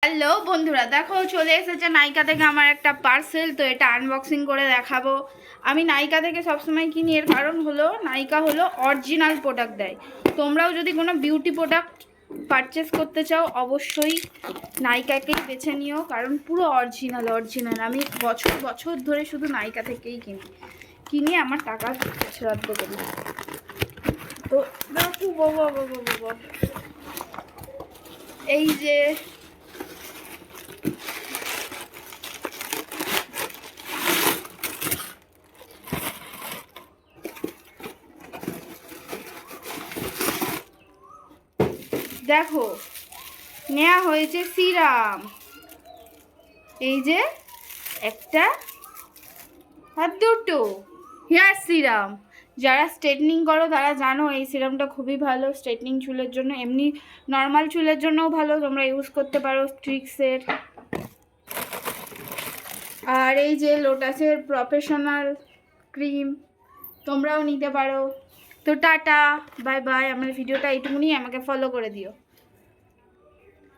Hello বন্ধুরা, দেখো চলে এসেছে নাইকা থেকে আমার একটা পার্সেল। তো এটা আনবক্সিং করে দেখাবো। আমি নাইকা থেকে সবসময় কিনি, এর কারণ হলো নাইকা হলো অরিজিনাল প্রোডাক্ট দেয়। তোমরাও যদি কোনো বিউটি প্রোডাক্ট পারচেস করতে চাও অবশ্যই নাইকাকেই বেছে নিও, কারণ পুরো অরিজিনাল। আমি বছর বছর ধরে শুধু নাইকা থেকেই কিনি আমার টাকা শ্রাদ্ধ করি। তো দেখো বাবা, এই যে দেখো নেওয়া হয়েছে সিরাম, এই যে একটা আর দুটো হেয়ার সিরাম। যারা স্ট্রেটনিং করো তারা জানো এই সিরামটা খুবই ভালো স্ট্রেটনিং চুলের জন্য, এমনি নর্মাল চুলের জন্যও ভালো, তোমরা ইউজ করতে পারো স্ট্রিক্সের। আর এই যে লোটাসের প্রফেশনাল ক্রিম, তোমরাও নিতে পারো। তো টাটা, বাই বাই। আমার ভিডিওটা এইটুকুনি, আমাকে ফলো করে দিও।